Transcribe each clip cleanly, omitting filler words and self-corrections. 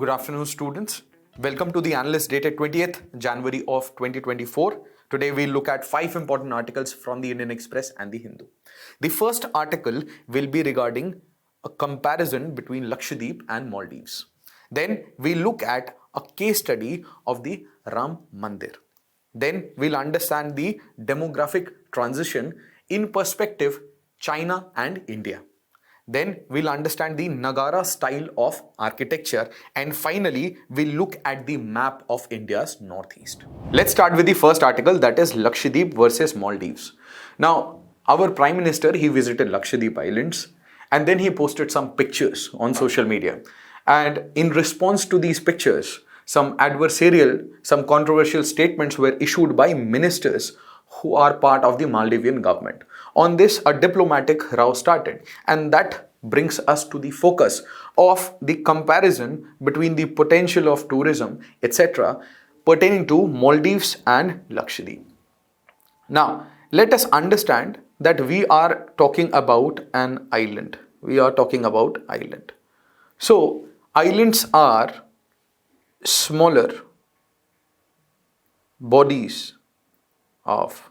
good afternoon, students. Welcome to the Analyst dated 20th January of 2024. Today we'll look at 5 important articles from the Indian Express and the Hindu. The first article will be regarding a comparison between Lakshadweep and Maldives. Then we'll look at a case study of the Ram Mandir. Then we'll understand the demographic transition in perspective China and India. Then we'll understand the Nagara style of architecture, and finally we'll look at the map of India's northeast. Let's start with the first article, that is Lakshadweep versus Maldives. Now, our Prime Minister, he visited Lakshadweep Islands and then he posted some pictures on social media. And in response to these pictures, some controversial statements were issued by ministers who are part of the Maldivian government. On this, a diplomatic row started, and that brings us to the focus of the comparison between the potential of tourism, etc., pertaining to Maldives and Lakshadweep. Now, let us understand that we are talking about an island. So, islands are smaller bodies of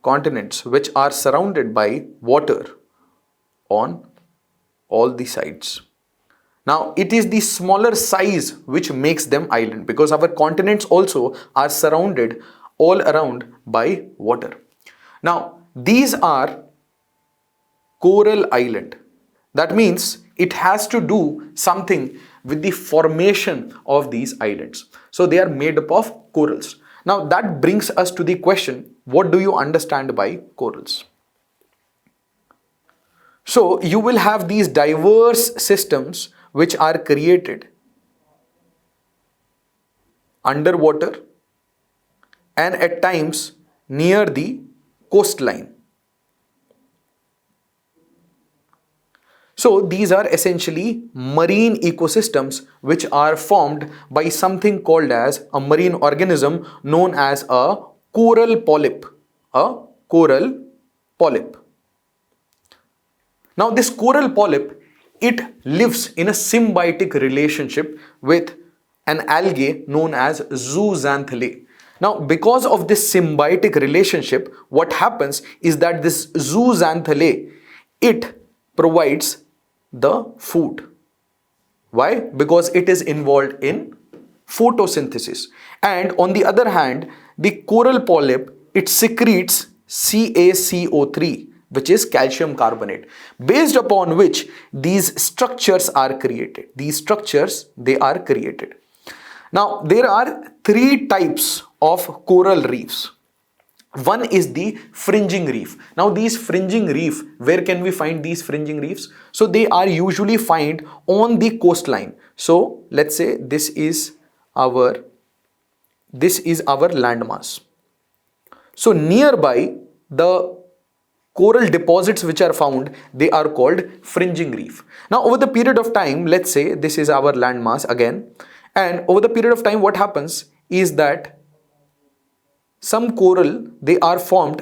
continents which are surrounded by water on all the sides. Now, it is the smaller size which makes them island, because our continents also are surrounded all around by water. Now, these are coral island. That means it has to do something with the formation of these islands. So they are made up of corals. Now that brings us to the question, what do you understand by corals? So you will have these diverse systems which are created underwater and at times near the coastline. So these are essentially marine ecosystems which are formed by something called as a marine organism known as a coral polyp. Now this coral polyp, it lives in a symbiotic relationship with an algae known as zooxanthellae. Now because of this symbiotic relationship, what happens is that this zooxanthellae, it provides the food. Why? Because it is involved in photosynthesis. And on the other hand, the coral polyp, it secretes CaCO3, which is calcium carbonate, based upon which these structures are created. Now, there are 3 types of coral reefs. One is the fringing reef. Now these fringing reef, where can we find these fringing reefs? So they are usually found on the coastline. So let's say this is our landmass. So nearby the coral deposits which are found, they are called fringing reef. Now over the period of time, let's say this is our landmass again, and over the period of time what happens is that some coral, they are formed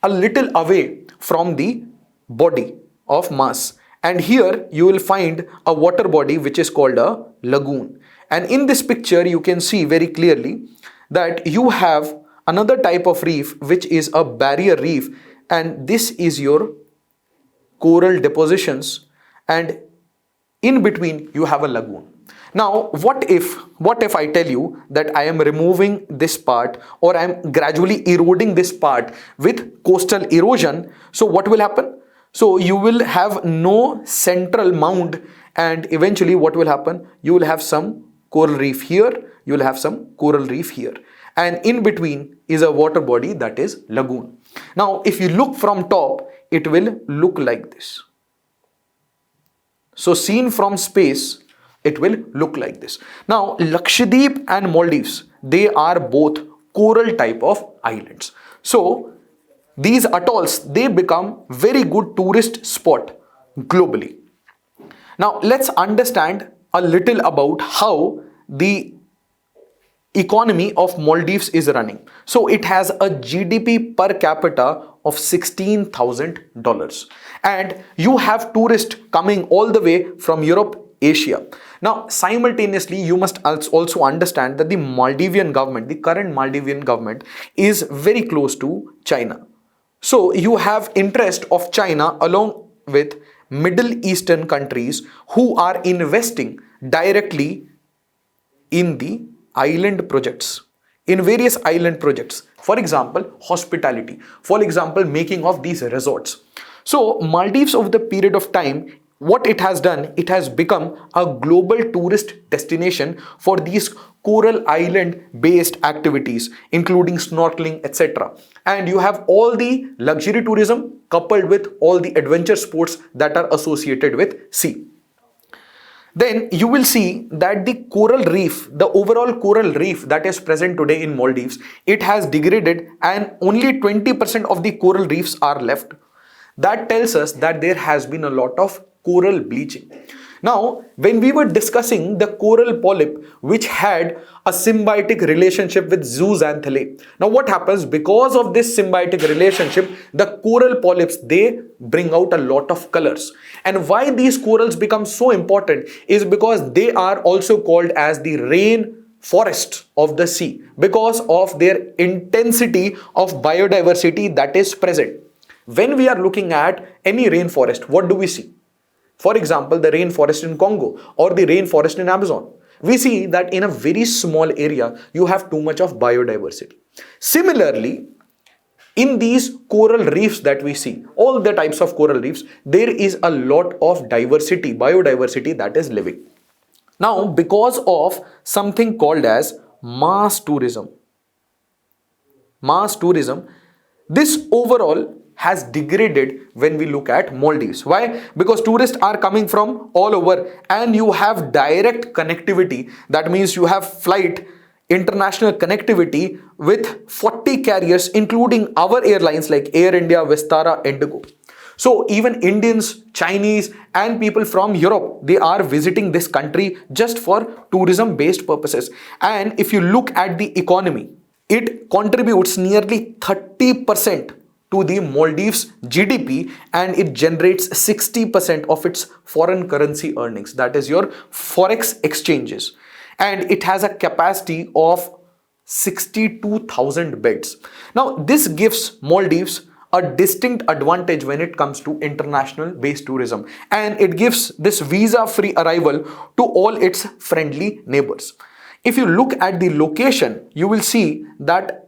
a little away from the body of mass, and here you will find a water body which is called a lagoon. And in this picture you can see very clearly that you have another type of reef which is a barrier reef, and this is your coral depositions, and in between you have a lagoon. Now, what if I tell you that I am removing this part, or I am gradually eroding this part with coastal erosion? So what will happen? So you will have no central mound, and eventually what will happen? You will have some coral reef here, you will have some coral reef here, and in between is a water body, that is lagoon. Now, if you look from top, it will look like this. So seen from space, it will look like this. Now, Lakshadweep and Maldives, they are both coral type of islands. So, these atolls, they become very good tourist spot globally. Now, let's understand a little about how the economy of Maldives is running. So, it has a GDP per capita of $16,000. And you have tourists coming all the way from Europe, Asia. Now, simultaneously, you must also understand that the Maldivian government, the current Maldivian government, is very close to China. So you have interest of China along with Middle Eastern countries who are investing directly in the island projects, in various island projects. For example, hospitality. For example, making of these resorts. So Maldives, over the period of time, what it has done, it has become a global tourist destination for these coral island based activities, including snorkeling, etc. And you have all the luxury tourism coupled with all the adventure sports that are associated with sea. Then you will see that the coral reef, the overall coral reef that is present today in Maldives, it has degraded and only 20% of the coral reefs are left. That tells us that there has been a lot of coral bleaching. Now, when we were discussing the coral polyp which had a symbiotic relationship with zooxanthellae. Now, what happens because of this symbiotic relationship, the coral polyps, they bring out a lot of colors. And why these corals become so important is because they are also called as the rain forest of the sea because of their intensity of biodiversity that is present. When we are looking at any rainforest, what do we see? For example, the rainforest in Congo or the rainforest in Amazon. We see that in a very small area, you have too much of biodiversity. Similarly, in these coral reefs that we see, all the types of coral reefs, there is a lot of diversity, biodiversity that is living. Now, because of something called as mass tourism, this overall has degraded when we look at Maldives. Why? Because tourists are coming from all over and you have direct connectivity. That means you have flight, international connectivity with 40 carriers, including our airlines like Air India, Vistara, Indigo. So even Indians, Chinese and people from Europe, they are visiting this country just for tourism based purposes. And if you look at the economy, it contributes nearly 30% to the Maldives GDP and it generates 60% of its foreign currency earnings. That is your forex exchanges. And it has a capacity of 62,000 beds. Now, this gives Maldives a distinct advantage when it comes to international based tourism. And it gives this visa-free arrival to all its friendly neighbors. If you look at the location, you will see that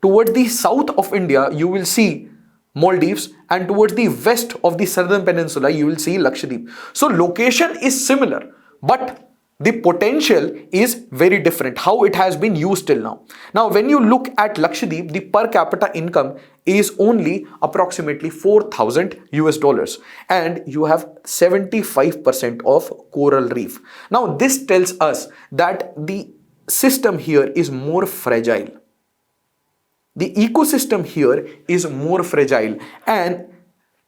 towards the south of India, you will see Maldives and towards the west of the southern peninsula, you will see Lakshadweep. So location is similar, but the potential is very different, how it has been used till now. Now, when you look at Lakshadweep, the per capita income is only approximately 4,000 US dollars and you have 75% of coral reef. Now, this tells us that the system here is more fragile. The ecosystem here is more fragile, and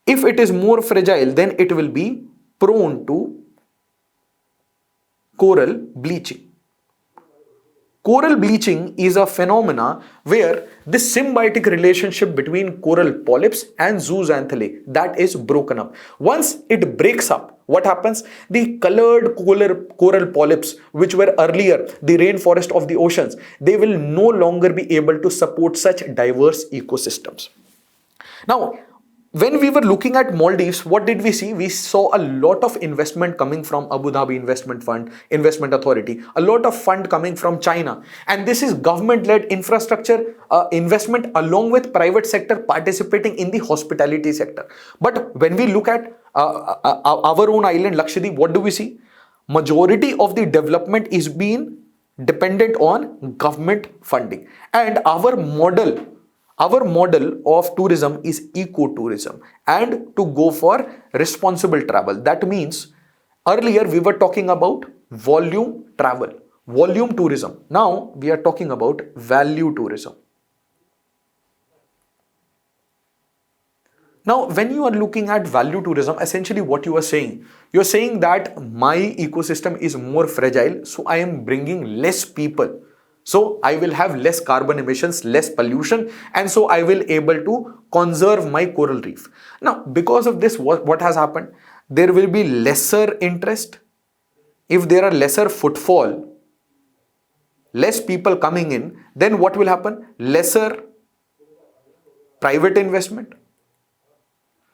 if it is more fragile, then it will be prone to coral bleaching. Coral bleaching is a phenomena where this symbiotic relationship between coral polyps and zooxanthellae that is broken up. Once it breaks up, what happens? The colored coral polyps, which were earlier the rainforest of the oceans, they will no longer be able to support such diverse ecosystems. Now, when we were looking at Maldives, what did we see? We saw a lot of investment coming from Abu Dhabi Investment Fund, Investment Authority, a lot of fund coming from China. And this is government-led infrastructure investment along with private sector participating in the hospitality sector. But when we look at our own island, Lakshadweep, what do we see? Majority of the development is being dependent on government funding. And our model of tourism is ecotourism and to go for responsible travel. That means earlier we were talking about volume travel, volume tourism. Now we are talking about value tourism. Now, when you are looking at value tourism, essentially what you are saying that my ecosystem is more fragile, so I am bringing less people. So I will have less carbon emissions, less pollution, and so I will able to conserve my coral reef. Now, because of this, what has happened? there will be lesser interest. If there are lesser footfall, less people coming in, then what will happen? Lesser private investment.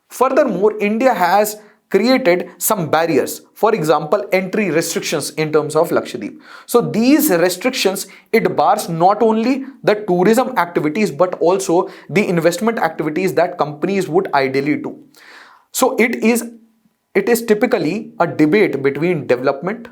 Furthermore, India has created some barriers. For example, entry restrictions in terms of Lakshadweep. So these restrictions, it bars not only the tourism activities but also the investment activities that companies would ideally do. So it is typically a debate between development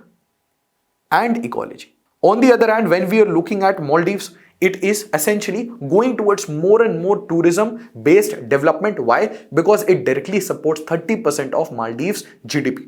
and ecology. On the other hand, when we are looking at Maldives, it is essentially going towards more and more tourism based development. Why? Because it directly supports 30% of Maldives GDP.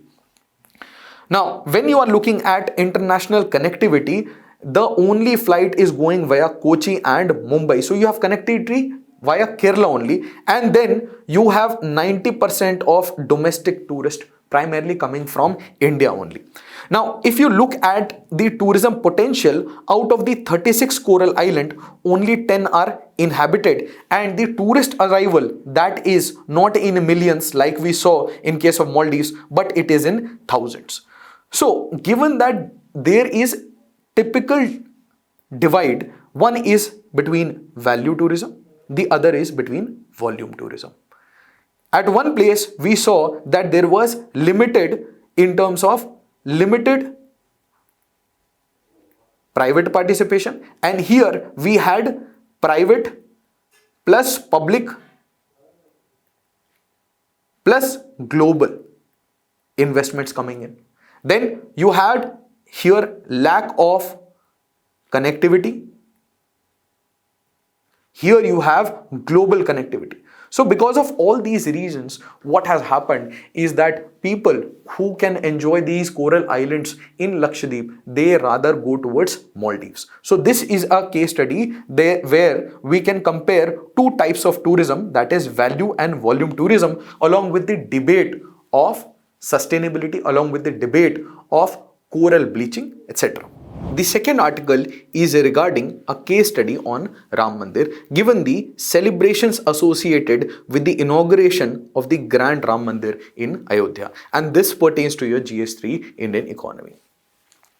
Now, when you are looking at international connectivity, the only flight is going via Kochi and Mumbai. So you have connectivity via Kerala only, and then you have 90% of domestic tourists primarily coming from India only. Now, if you look at the tourism potential, out of the 36 coral island, only 10 are inhabited, and the tourist arrival, that is not in millions like we saw in case of Maldives, but it is in thousands. So given that there is typical divide, one is between value tourism, the other is between volume tourism. At one place we saw that there was limited private participation, and here we had private plus public plus global investments coming in. Then you had here lack of connectivity. Here you have global connectivity. So because of all these reasons, what has happened is that people who can enjoy these coral islands in Lakshadweep, they rather go towards Maldives. So this is a case study there where we can compare two types of tourism, that is value and volume tourism, along with the debate of sustainability, along with the debate of coral bleaching, etc. The second article is regarding a case study on Ram Mandir, given the celebrations associated with the inauguration of the Grand Ram Mandir in Ayodhya, and this pertains to your GS3 Indian economy.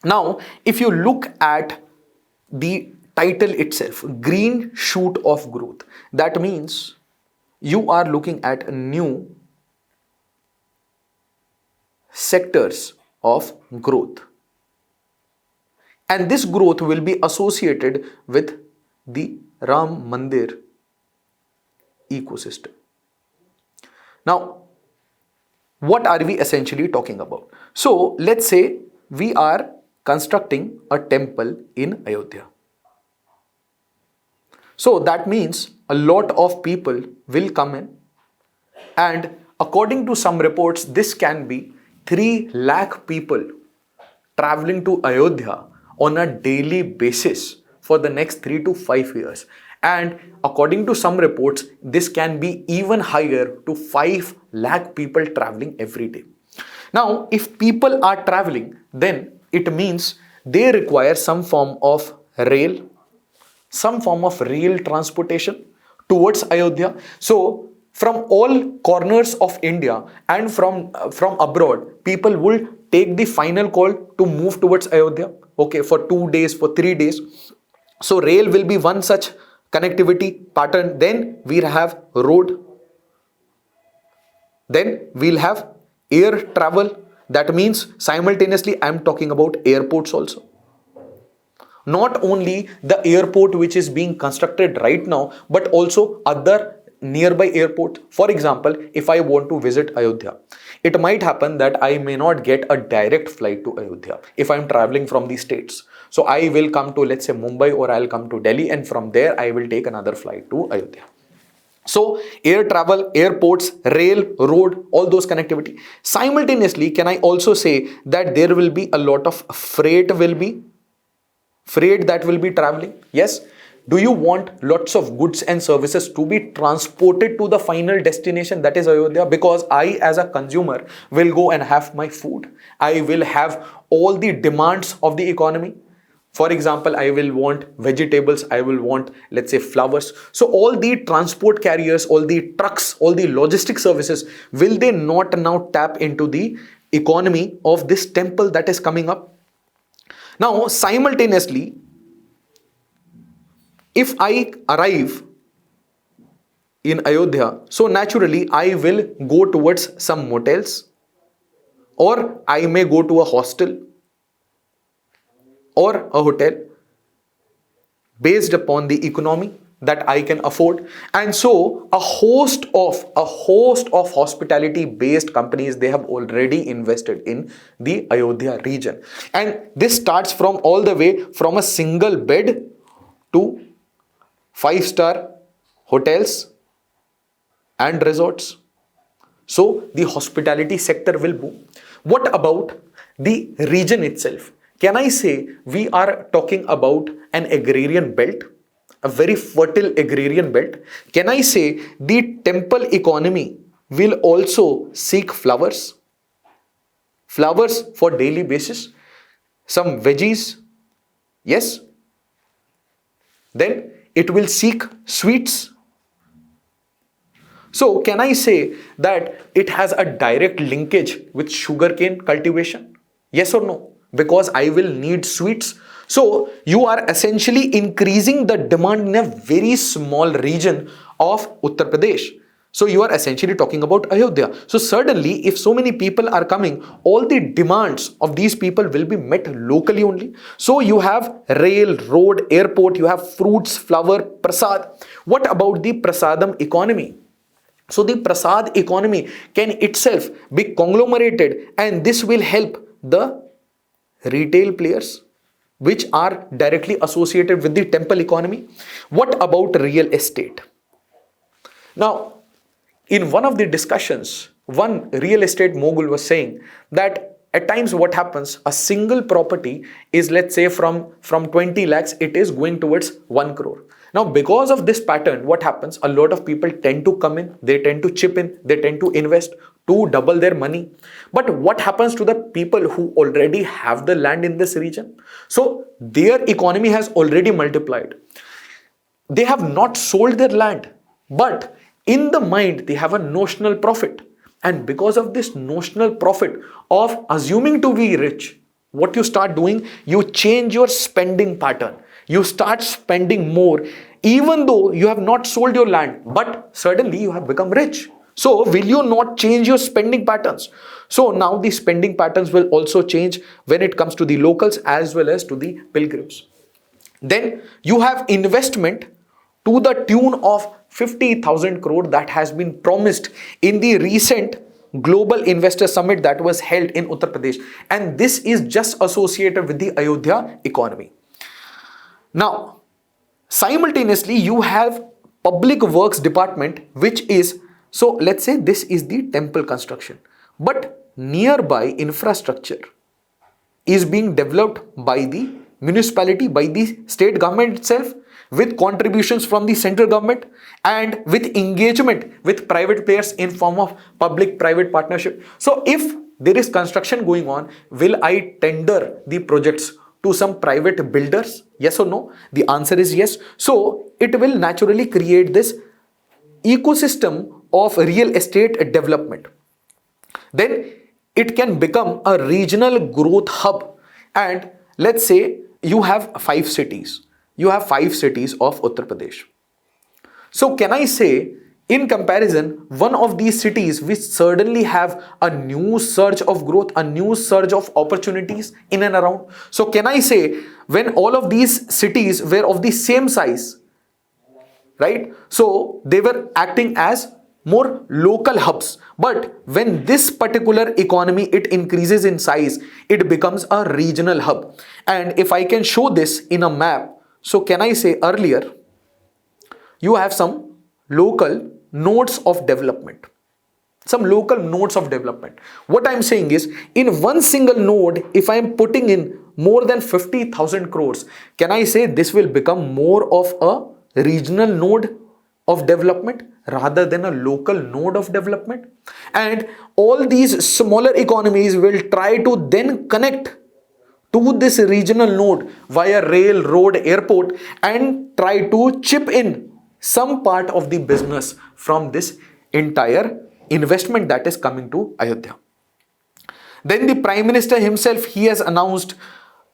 Now, if you look at the title itself, green shoot of growth, that means you are looking at new sectors of growth. And this growth will be associated with the Ram Mandir ecosystem. Now, what are we essentially talking about? So, let's say we are constructing a temple in Ayodhya. So, that means a lot of people will come in, and according to some reports, this can be 3 lakh people traveling to Ayodhya on a daily basis for the next 3 to 5 years. And according to some reports, this can be even higher to 5 lakh people traveling every day. Now, if people are traveling, then it means they require some form of rail transportation towards Ayodhya. So, from all corners of India and from abroad, people will take the final call to move towards Ayodhya, okay, for 2 days, for 3 days. So rail will be one such connectivity pattern. Then we'll have road. Then we'll have air travel. That means simultaneously I'm talking about airports also. Not only the airport which is being constructed right now, but also other nearby airport. For example, if I want to visit Ayodhya, it might happen that I may not get a direct flight to Ayodhya if I'm traveling from the states. So I will come to, let's say, Mumbai, or I'll come to Delhi, and from there I will take another flight to Ayodhya. So air travel, airports, rail, road, all those connectivity. Simultaneously, can I also say that there will be a lot of freight that will be traveling? Yes. Do you want lots of goods and services to be transported to the final destination, that is Ayodhya? Because I as a consumer will go and have my food. I will have all the demands of the economy. For example, I will want vegetables, I will want, let's say, flowers. So all the transport carriers, all the trucks, all the logistic services, will they not now tap into the economy of this temple that is coming up? Now, simultaneously, if I arrive in Ayodhya, so naturally I will go towards some motels, or I may go to a hostel or a hotel based upon the economy that I can afford. And so a host of hospitality based companies, they have already invested in the Ayodhya region. And this starts from all the way from a single bed to 5-star hotels and resorts. So the hospitality sector will boom. What about the region itself? Can I say we are talking about an agrarian belt, a very fertile agrarian belt? Can I say the temple economy will also seek flowers? Flowers for daily basis, some veggies, yes. Then it will seek sweets. So can I say that it has a direct linkage with sugarcane cultivation? Yes or no? Because I will need sweets. So you are essentially increasing the demand in a very small region of Uttar Pradesh. So you are essentially talking about Ayodhya. So certainly if so many people are coming, all the demands of these people will be met locally only. So you have rail, road, airport, you have fruits, flower, prasad. What about the prasadam economy? So the prasad economy can itself be conglomerated, and this will help the retail players which are directly associated with the temple economy. What about real estate? Now, in one of the discussions, one real estate mogul was saying that at times what happens, a single property is, let's say, from 20 lakhs, it is going towards 1 crore. Now, because of this pattern, what happens? A lot of people tend to come in, they tend to chip in, they tend to invest to double their money. But what happens to the people who already have the land in this region? So their economy has already multiplied. They have not sold their land, but in the mind, they have a notional profit. And because of this notional profit of assuming to be rich, what you start doing, you change your spending pattern. You start spending more, even though you have not sold your land, but suddenly you have become rich. So will you not change your spending patterns? So now the spending patterns will also change when it comes to the locals as well as to the pilgrims. Then you have investment to the tune of 50,000 crore that has been promised in the recent Global Investor Summit that was held in Uttar Pradesh. And this is just associated with the Ayodhya economy. Now, simultaneously, you have Public Works Department, which is, so let's say this is the temple construction, but nearby infrastructure is being developed by the municipality, by the state government itself, with contributions from the central government and with engagement with private players in form of public-private partnership. So if there is construction going on, will I tender the projects to some private builders? Yes or no? The answer is yes. So it will naturally create this ecosystem of real estate development. Then it can become a regional growth hub. And let's say you have 5 cities. You have 5 cities of Uttar Pradesh. So can I say, in comparison, one of these cities which certainly have a new surge of growth, a new surge of opportunities in and around. So can I say, when all of these cities were of the same size, right? So they were acting as more local hubs. But when this particular economy, it increases in size, it becomes a regional hub. And if I can show this in a map, so can I say earlier, you have some local nodes of development. Some local nodes of development. What I'm saying is, in one single node, if I'm putting in more than 50,000 crores, can I say this will become more of a regional node of development rather than a local node of development? And all these smaller economies will try to then connect to this regional node via rail, road, airport, and try to chip in some part of the business from this entire investment that is coming to Ayodhya. Then the Prime Minister himself, he has announced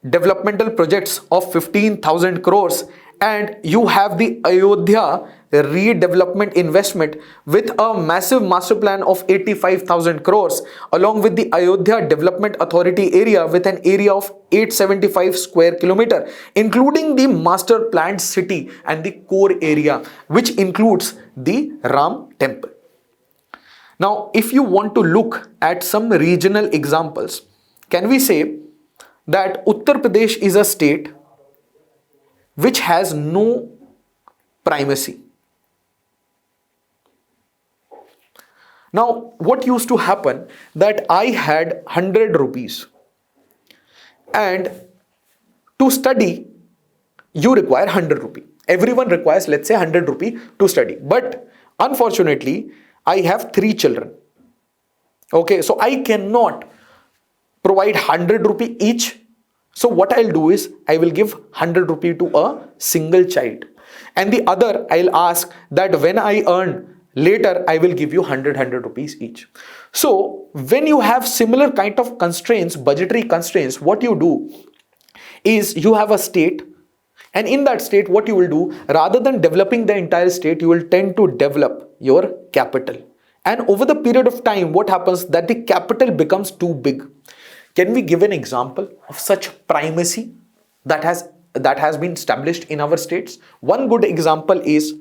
developmental projects of 15,000 crores, and you have the Ayodhya redevelopment investment with a massive master plan of 85,000 crores, along with the Ayodhya Development Authority area with an area of 875 square kilometer, including the master planned city and the core area, which includes the Ram temple. Now, if you want to look at some regional examples, can we say that Uttar Pradesh is a state which has no primacy? Now, what used to happen that I had 100 rupees, and to study you require 100 rupee. Everyone requires, let's say, 100 rupee to study. But unfortunately, I have 3 children. Okay, so I cannot provide 100 rupee each. So what I'll do is I will give 100 rupee to a single child, and the other I'll ask that when I earn later I will give you 100 rupees each. So when you have similar kind of constraints, budgetary constraints, what you do is you have a state, and in that state what you will do, rather than developing the entire state, you will tend to develop your capital. And over the period of time, what happens that the capital becomes too big. Can we give an example of such primacy that has been established in our states? One good example is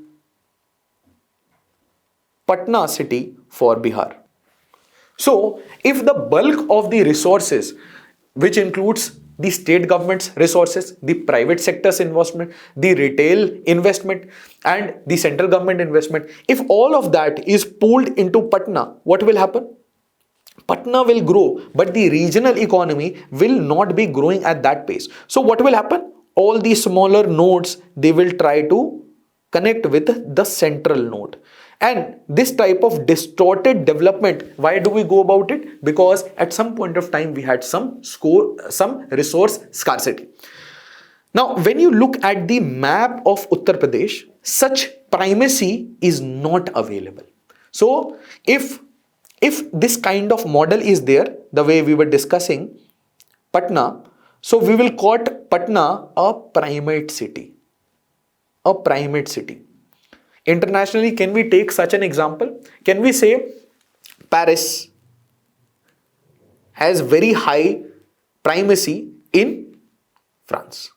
Patna city for Bihar. So if the bulk of the resources, which includes the state government's resources, the private sector's investment, the retail investment, and the central government investment, if all of that is pooled into Patna, what will happen? Patna will grow, but the regional economy will not be growing at that pace. So what will happen? All the smaller nodes, they will try to connect with the central node. And this type of distorted development, why do we go about it? Because at some point of time we had some resource scarcity. Now, when you look at the map of Uttar Pradesh, such primacy is not available. So if this kind of model is there, the way we were discussing Patna, so we will call Patna a primate city. A primate city. Internationally, can we take such an example? Can we say Paris has very high primacy in France?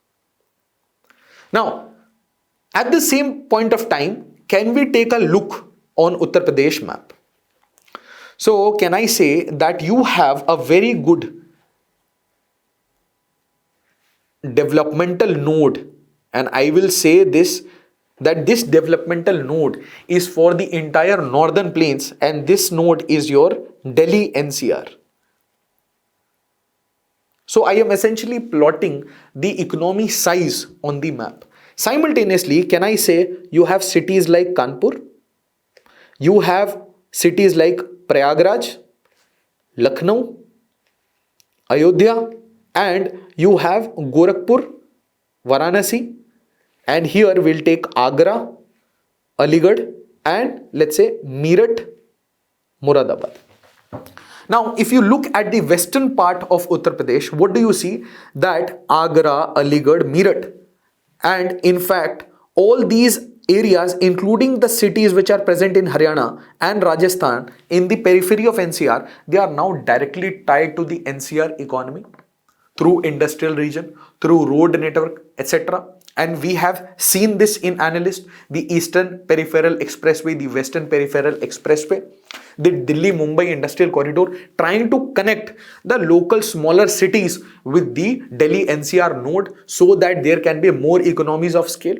Now, at the same point of time, can we take a look on Uttar Pradesh map? So, can I say that you have a very good developmental node, and I will say this, that this developmental node is for the entire northern plains, and this node is your Delhi NCR. So I am essentially plotting the economy size on the map. Simultaneously, can I say you have cities like Kanpur, you have cities like Prayagraj, Lucknow, Ayodhya, and you have Gorakhpur, Varanasi, and here we'll take Agra, Aligarh, and let's say Meerut, Moradabad. Now, if you look at the western part of Uttar Pradesh, what do you see? That Agra, Aligarh, Meerut, and in fact, all these areas, including the cities which are present in Haryana and Rajasthan in the periphery of NCR, they are now directly tied to the NCR economy through industrial region, through road network, etc. And we have seen this in Analyst, the Eastern Peripheral Expressway, the Western Peripheral Expressway, the Delhi-Mumbai Industrial Corridor, trying to connect the local smaller cities with the Delhi NCR node so that there can be more economies of scale.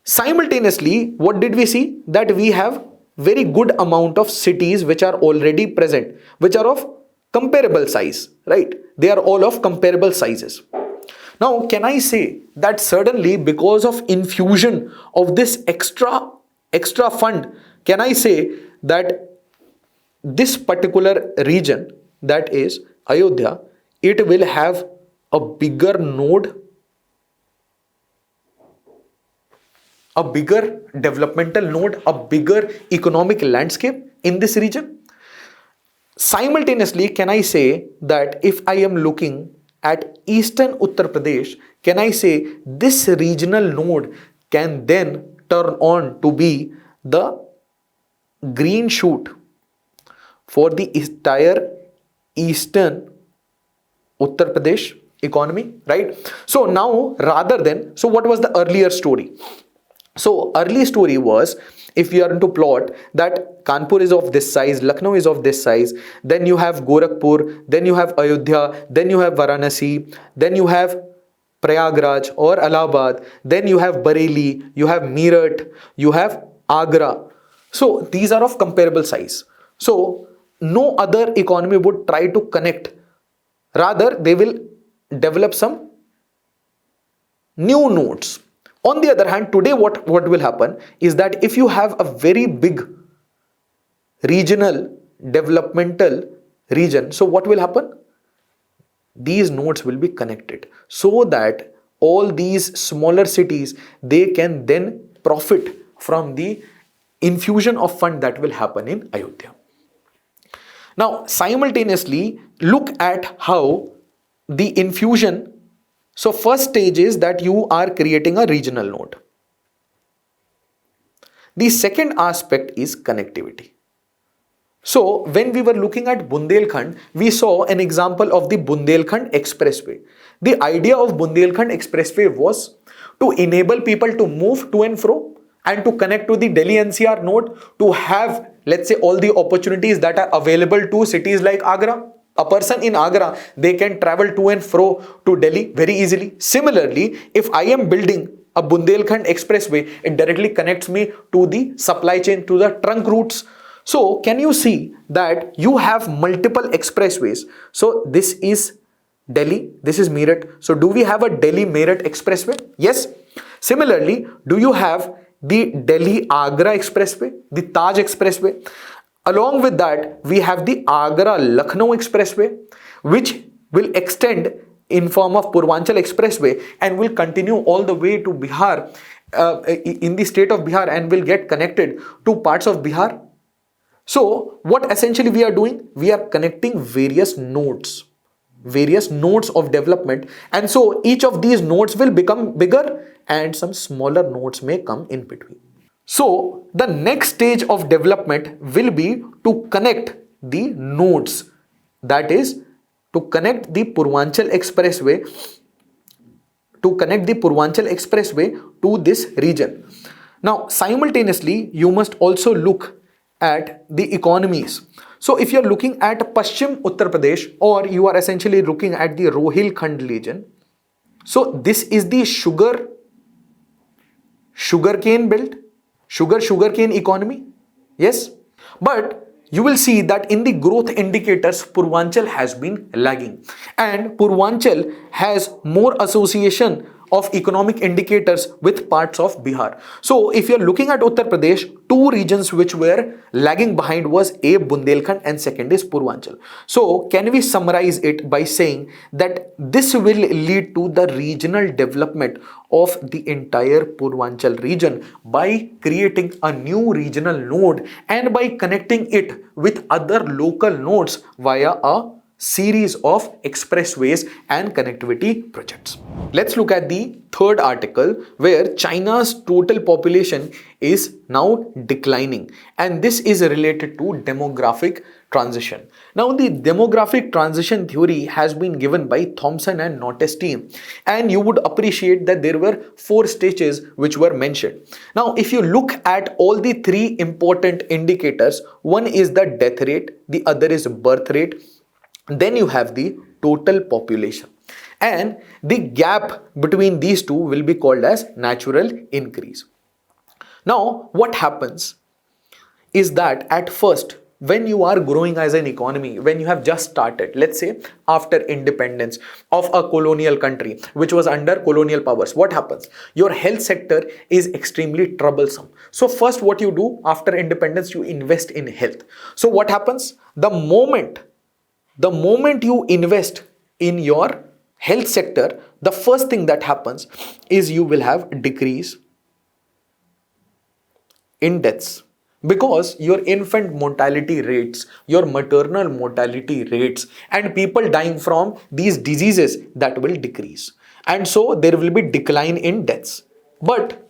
Simultaneously, what did we see? That we have very good amount of cities which are already present, which are of comparable size, right? They are all of comparable sizes. Now, can I say that suddenly because of infusion of this extra fund, can I say that this particular region, that is Ayodhya, it will have a bigger node, a bigger developmental node, a bigger economic landscape in this region? Simultaneously, can I say that if I am looking at eastern Uttar Pradesh, can I say this regional node can then turn on to be the green shoot for the entire eastern Uttar Pradesh economy, right? So now, rather than, so what was the earlier story? So early story was, if you are into plot, that Kanpur is of this size, Lucknow is of this size, then you have Gorakhpur, then you have Ayodhya, then you have Varanasi, then you have Prayagraj or Allahabad, then you have Bareilly, you have Meerut, you have Agra. So these are of comparable size. So no other economy would try to connect. Rather, they will develop some new nodes. On the other hand, today what will happen is that if you have a very big regional developmental region, so what will happen? These nodes will be connected so that all these smaller cities, they can then profit from the infusion of fund that will happen in Ayodhya. Now, simultaneously, look at how the infusion. So first stage is that you are creating a regional node. The second aspect is connectivity. So when we were looking at Bundelkhand, we saw an example of the Bundelkhand Expressway. The idea of Bundelkhand Expressway was to enable people to move to and fro and to connect to the Delhi NCR node, to have, let's say, all the opportunities that are available to cities like Agra. A person in Agra, they can travel to and fro to Delhi very easily. Similarly, if I am building a Bundelkhand Expressway, it directly connects me to the supply chain, to the trunk routes. So can you see that you have multiple expressways? So this is Delhi, this is Meerut. So do we have a Delhi-Meerut Expressway? Yes. Similarly, do you have the Delhi-Agra Expressway, the Taj Expressway? Along with that, we have the Agra-Lucknow Expressway, which will extend in form of Purvanchal Expressway and will continue all the way to Bihar, in the state of Bihar, and will get connected to parts of Bihar. So what essentially we are doing? We are connecting various nodes of development, and so each of these nodes will become bigger and some smaller nodes may come in between. So the next stage of development will be to connect the nodes, that is to connect the Purvanchal Expressway to this region. Now simultaneously, you must also look at the economies. So if you are looking at Paschim Uttar Pradesh, or you are essentially looking at the Rohilkhand region, so this is the sugarcane belt, sugarcane economy. Yes, but you will see that in the growth indicators, Purvanchal has been lagging, and Purvanchal has more association of economic indicators with parts of Bihar. So if you're looking at Uttar Pradesh, two regions which were lagging behind was A, Bundelkhand, and second is Purvanchal. So can we summarize it by saying that this will lead to the regional development of the entire Purvanchal region by creating a new regional node and by connecting it with other local nodes via a series of expressways and connectivity projects. Let's look at the third article, where China's total population is now declining, and this is related to demographic transition. Now the demographic transition theory has been given by Thomson and Nottes team, and you would appreciate that there were 4 stages which were mentioned. Now if you look at all the 3 important indicators, one is the death rate, the other is birth rate, then you have the total population, and the gap between these two will be called as natural increase. Now what happens is that at first, when you are growing as an economy, when you have just started, let's say after independence of a colonial country which was under colonial powers, what happens? Your health sector is extremely troublesome. So first what you do after independence, you invest in health. So what happens? The moment you invest in your health sector, the first thing that happens is you will have decrease in deaths, because your infant mortality rates, your maternal mortality rates, and people dying from these diseases, that will decrease, and so there will be decline in deaths. But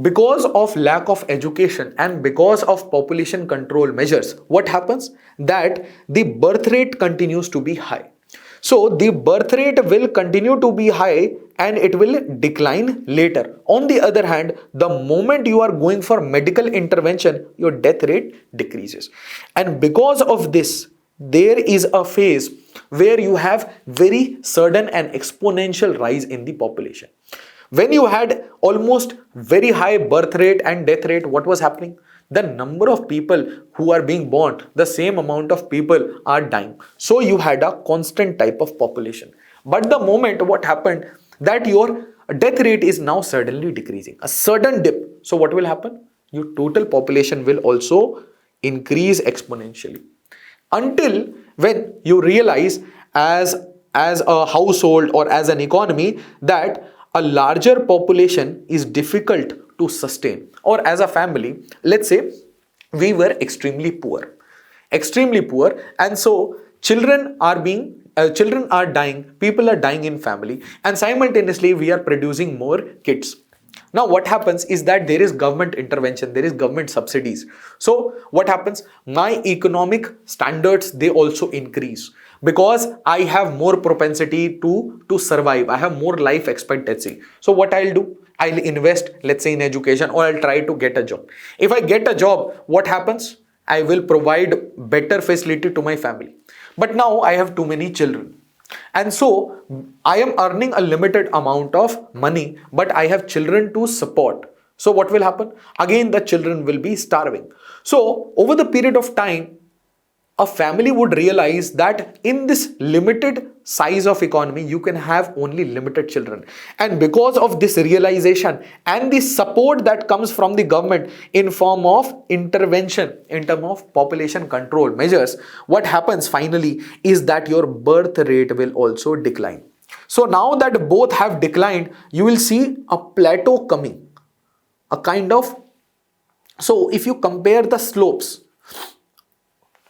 because of lack of education and because of population control measures, what happens, that the birth rate continues to be high. So the birth rate will continue to be high and it will decline later. On the other hand, the moment you are going for medical intervention, your death rate decreases. And because of this, there is a phase where you have very sudden and exponential rise in the population. When you had almost very high birth rate and death rate, what was happening? The number of people who are being born, the same amount of people are dying. So you had a constant type of population. But the moment what happened, that your death rate is now suddenly decreasing, a sudden dip. So what will happen? Your total population will also increase exponentially, until when you realize as a household or as an economy that a larger population is difficult to sustain. Or as a family, let's say we were extremely poor, and so children are dying, people are dying in family, and simultaneously we are producing more kids. Now what happens is that there is government intervention, there is government subsidies. So what happens, my economic standards, they also increase, because I have more propensity to survive, I have more life expectancy. So what I'll do, I'll invest, let's say, in education, or I'll try to get a job. If I get a job, what happens, I will provide better facility to my family. But now I have too many children, and so I am earning a limited amount of money, but I have children to support. So what will happen? Again, the children will be starving. So over the period of time, a family would realize that in this limited size of economy, you can have only limited children. And because of this realization and the support that comes from the government in form of intervention, in terms of population control measures, what happens finally is that your birth rate will also decline. So now that both have declined, you will see a plateau coming, a kind of, so if you compare the slopes,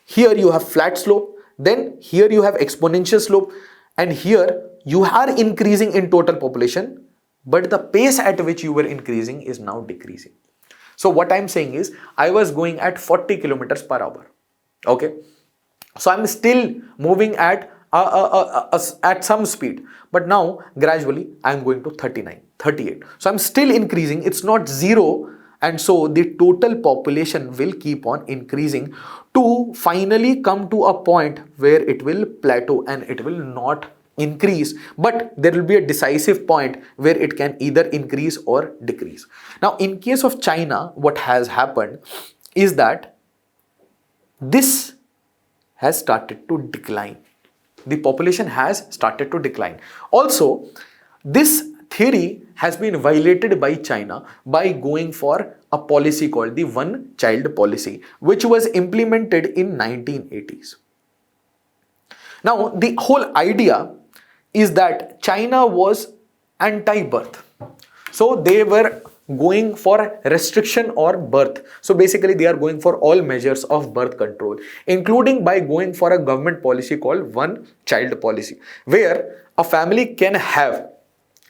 here you have flat slope, then here you have exponential slope, and here you are increasing in total population, but the pace at which you were increasing is now decreasing. So what I'm saying is, I was going at 40 kilometers per hour. Okay. So I'm still moving at some speed, but now gradually I'm going to 39, 38. So I'm still increasing. It's not zero. And so the total population will keep on increasing to finally come to a point where it will plateau and it will not increase, but there will be a decisive point where it can either increase or decrease. Now, in case of China, what has happened is that this has started to decline. The population has started to decline. Also, this theory has been violated by China by going for a policy called the one child policy, which was implemented in 1980s. Now, the whole idea is that China was anti-birth. So they were going for restriction or birth. So basically they are going for all measures of birth control, including by going for a government policy called one child policy, where a family can have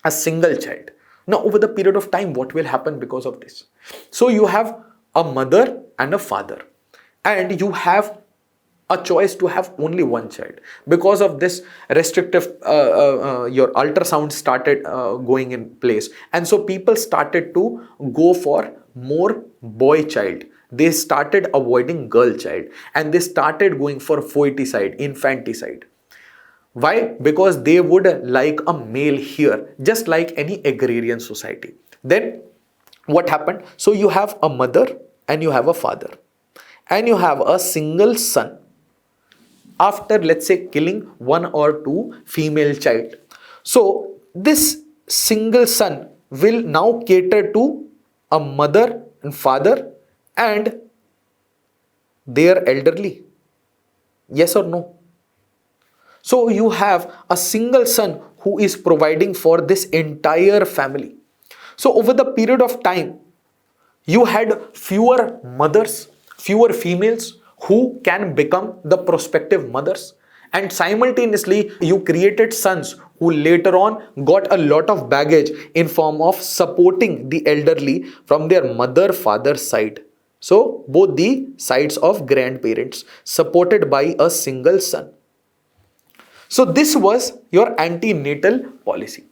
a single child. Now over the period of time, what will happen because of this? So you have a mother and a father, and you have a choice to have only one child. Because of this restrictive, your ultrasound started going in place, and so people started to go for more boy child. They started avoiding girl child, and they started going for foeticide, infanticide. Why? Because they would like a male here, just like any agrarian society. Then what happened? So you have a mother and you have a father, and you have a single son. After, let's say, killing one or two female child, so this single son will now cater to a mother and father and their elderly. Yes or no? So you have a single son who is providing for this entire family. So over the period of time, you had fewer mothers, fewer females who can become the prospective mothers, and simultaneously you created sons who later on got a lot of baggage in form of supporting the elderly from their mother father side. So both the sides of grandparents supported by a single son. So this was your antenatal policy.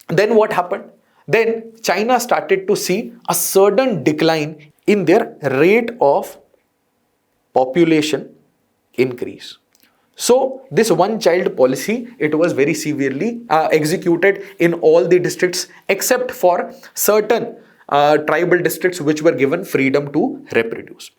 Then what happened? Then China started to see a sudden decline in their rate of population increase. So this one child policy, it was very severely executed in all the districts except for certain tribal districts which were given freedom to reproduce.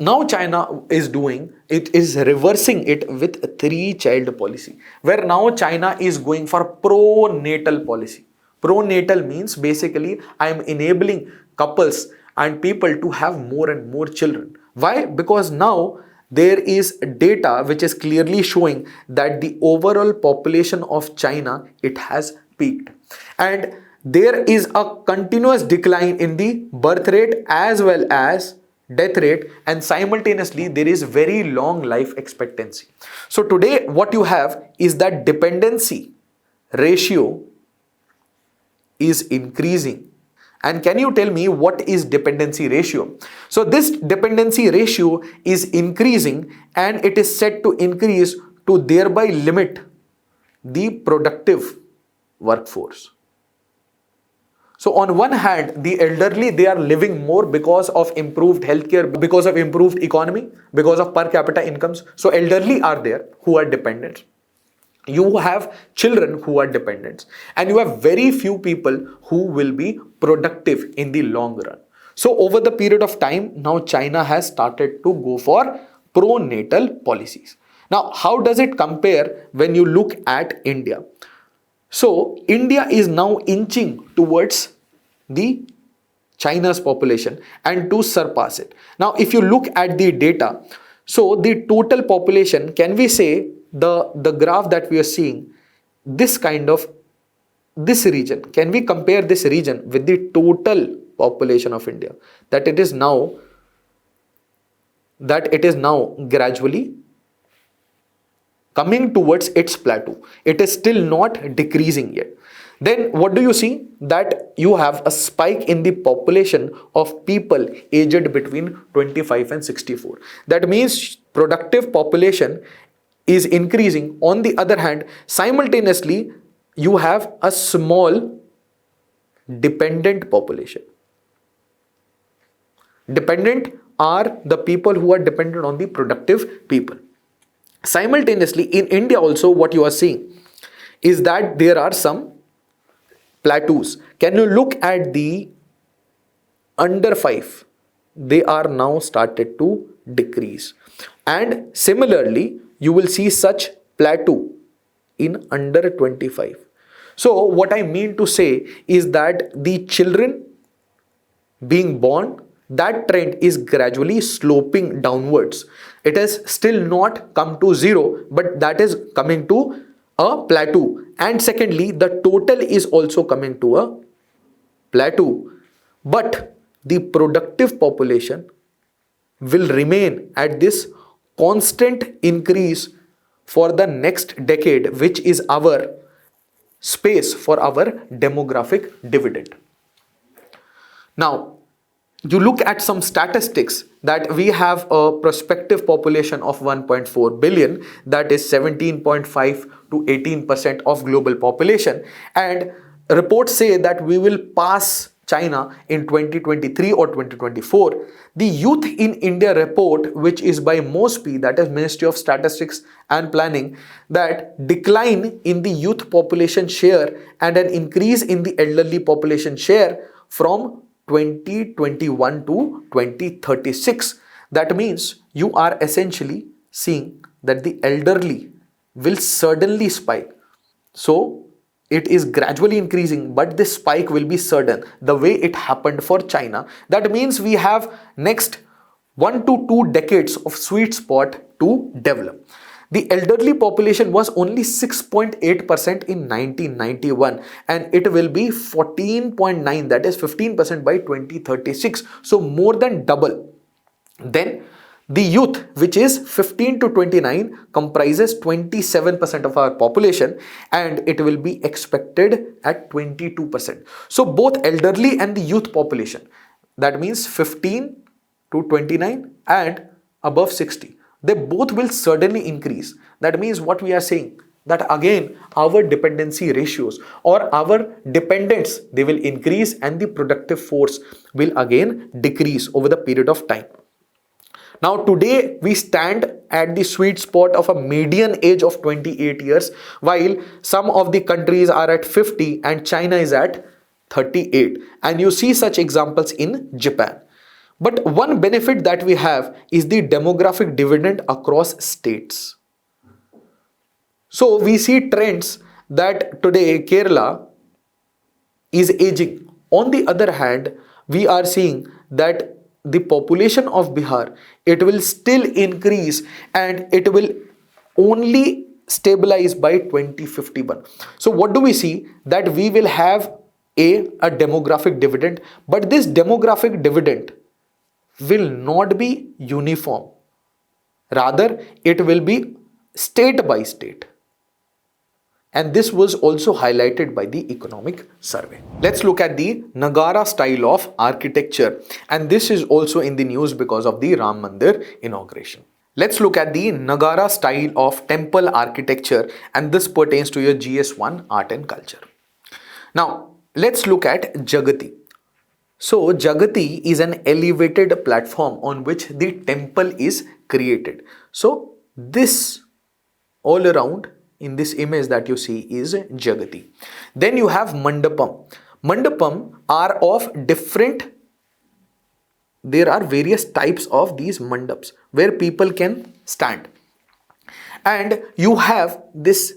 Now China is doing, it is reversing it with three child policy, where now China is going for pro-natal policy. Pro-natal means basically I am enabling couples and people to have more and more children. Why? Because now there is data which is clearly showing that the overall population of China, it has peaked, and there is a continuous decline in the birth rate as well as death rate, and simultaneously there is very long life expectancy. So today what you have is that dependency ratio is increasing. And can you tell me what is dependency ratio? So this dependency ratio is increasing, and it is set to increase to thereby limit the productive workforce. So on one hand, the elderly, they are living more because of improved healthcare, because of improved economy, because of per capita incomes. So elderly are there who are dependent. You have children who are dependents, and you have very few people who will be productive in the long run. So over the period of time, now China has started to go for pro-natal policies. Now, how does it compare when you look at India? So India is now inching towards the China's population and to surpass it. Now, if you look at the data, so the total population, can we say the graph that we are seeing, this kind of, this region, can we compare this region with the total population of India, that it is now gradually coming towards its plateau. It is still not decreasing yet. Then what do you see? That you have a spike in the population of people aged between 25 and 64. That means productive population is increasing. On the other hand, simultaneously, you have a small dependent population. Dependent are the people who are dependent on the productive people. Simultaneously, in India also, what you are seeing is that there are some plateaus. Can you look at the under 5? They are now started to decrease. And similarly, you will see such plateau in under 25. So what I mean to say is that the children being born, that trend is gradually sloping downwards. It has still not come to zero, but that is coming to a plateau. And secondly, the total is also coming to a plateau. But the productive population will remain at this constant increase for the next decade, which is our space for our demographic dividend. Now, you look at some statistics that we have a prospective population of 1.4 billion, that is 17.5 to 18% of global population, and reports say that we will pass China in 2023 or 2024. The Youth in India report, which is by MOSPI, that is Ministry of Statistics and Planning, that decline in the youth population share and an increase in the elderly population share from 2021 to 2036. That means you are essentially seeing that the elderly will suddenly spike. So it is gradually increasing, but this spike will be sudden, the way it happened for China. That means we have next 1 to 2 decades of sweet spot to develop. The elderly population was only 6.8% in 1991 and it will be 14.9, that is 15% by 2036. So more than double. Then the youth, which is 15 to 29, comprises 27% of our population and it will be expected at 22%. So both elderly and the youth population, that means 15 to 29 and above 60, they both will certainly increase. That means what we are saying, that again our dependency ratios or our dependents, they will increase and the productive force will again decrease over the period of time. Now today we stand at the sweet spot of a median age of 28 years, while some of the countries are at 50 and China is at 38. And you see such examples in Japan. But one benefit that we have is the demographic dividend across states. So we see trends that today Kerala is aging. On the other hand, we are seeing that the population of Bihar, it will still increase and it will only stabilize by 2051. So what do we see? That we will have a demographic dividend, but this demographic dividend will not be uniform. Rather, it will be state by state. And this was also highlighted by the economic survey. Let's look at the Nagara style of architecture. And this is also in the news because of the Ram Mandir inauguration. Let's look at the Nagara style of temple architecture, and this pertains to your GS1 art and culture. Now, let's look at Jagati. So, Jagati is an elevated platform on which the temple is created. So, this all around in this image that you see is Jagati. Then you have Mandapam. Mandapam are of different, there are various types of these mandaps where people can stand. And you have this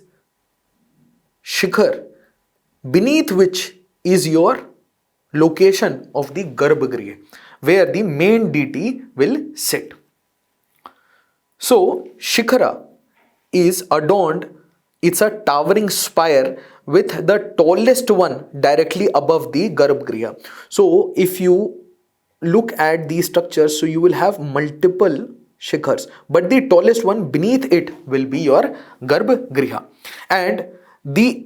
shikhar beneath which is your location of the Garbhagriha, where the main deity will sit. So Shikhara is adorned, it's a towering spire with the tallest one directly above the Garbhagriha. So if you look at these structures, so you will have multiple shikhars, but the tallest one beneath it will be your Garbhagriha. And the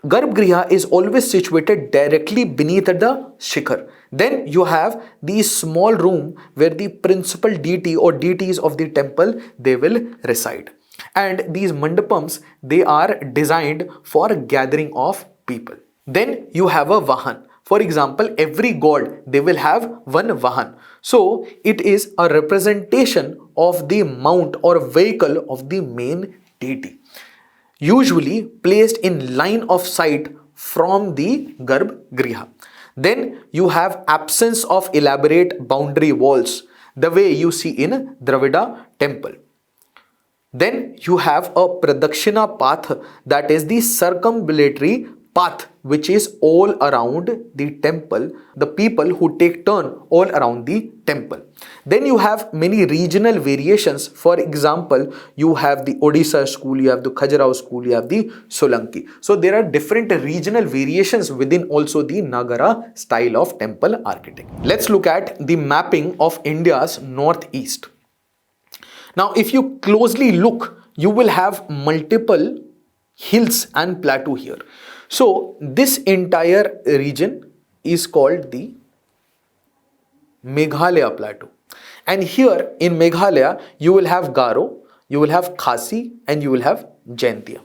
Garbhagriha is always situated directly beneath the shikhar. Then you have the small room where the principal deity or deities of the temple, they will reside. And these mandapams, they are designed for gathering of people. Then you have a vahan. For example, every god, they will have one vahan. So it is a representation of the mount or vehicle of the main deity, usually placed in line of sight from the Garbhagriha. Then you have absence of elaborate boundary walls, the way you see in Dravida temple. Then you have a Pradakshina path, that is the circumambulatory path which is all around the temple, the people who take turn all around the temple. Then you have many regional variations. For example, you have the Odisha school, you have the Khajuraho school, you have the Solanki. So there are different regional variations within also the Nagara style of temple architecture. Let's look at the mapping of India's northeast. Now, if you closely look, you will have multiple hills and plateau here. So this entire region is called the Meghalaya plateau. And here in Meghalaya, you will have Garo, you will have Khasi, and you will have Jaintia.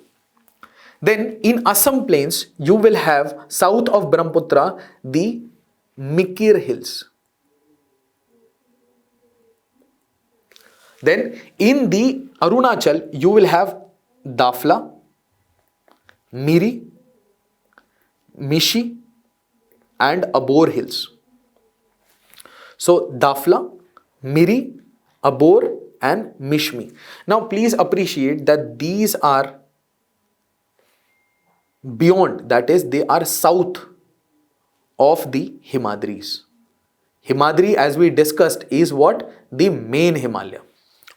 Then in Assam plains, you will have south of Brahmaputra, the Mikir hills. Then in the Arunachal, you will have Dafla, Miri, Mishi, and Abor hills. So Dafla, Miri, Abor, and Mishmi. Now please appreciate that these are beyond, that is, they are south of the Himadris. Himadri, as we discussed, is what? The main Himalaya,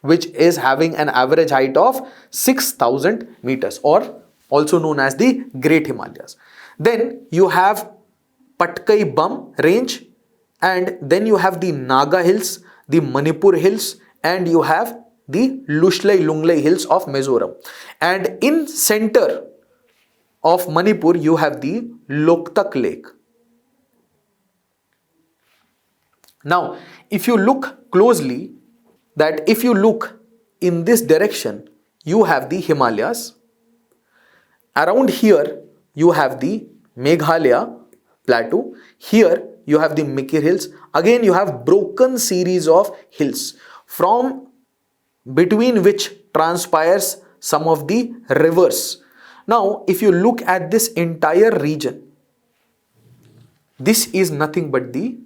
which is having an average height of 6,000 meters, or also known as the Great Himalayas. Then you have Patkai Bum range, and then you have the Naga Hills, the Manipur Hills, and you have the Lushlai Lunglai Hills of Mizoram. And in center of Manipur, you have the Loktak Lake. Now, if you look closely, that if you look in this direction, you have the Himalayas. Around here, you have the Meghalaya plateau. Here, you have the Mikir Hills. Again, you have broken series of hills from between which transpires some of the rivers. Now, if you look at this entire region, this is nothing but the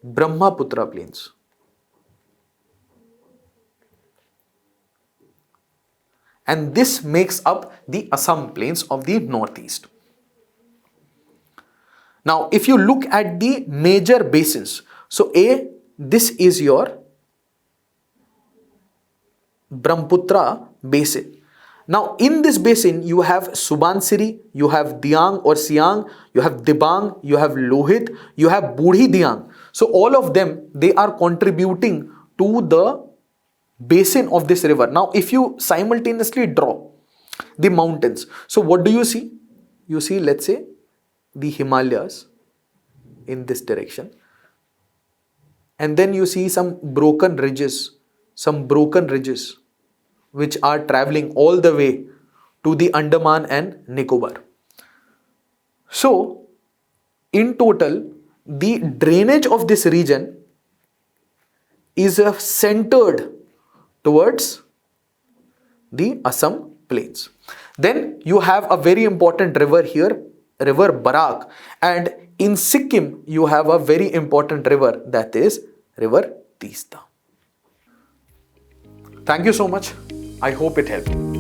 Brahmaputra plains. And this makes up the Assam plains of the northeast. Now, if you look at the major basins, so this is your Brahmaputra basin. Now, in this basin, you have Subansiri, you have Diang or Siang, you have Dibang, you have Lohit, you have Budhi Diang. So, all of them, they are contributing to the basin of this river. Now, if you simultaneously draw the mountains, so what do you see? You see, let's say, the Himalayas in this direction. And then you see some broken ridges, which are traveling all the way to the Andaman and Nicobar. So, in total, the drainage of this region is centered towards the Assam plains. Then you have a very important river here, river Barak, and in Sikkim you have a very important river, that is river Teesta. Thank you so much. I hope it helped.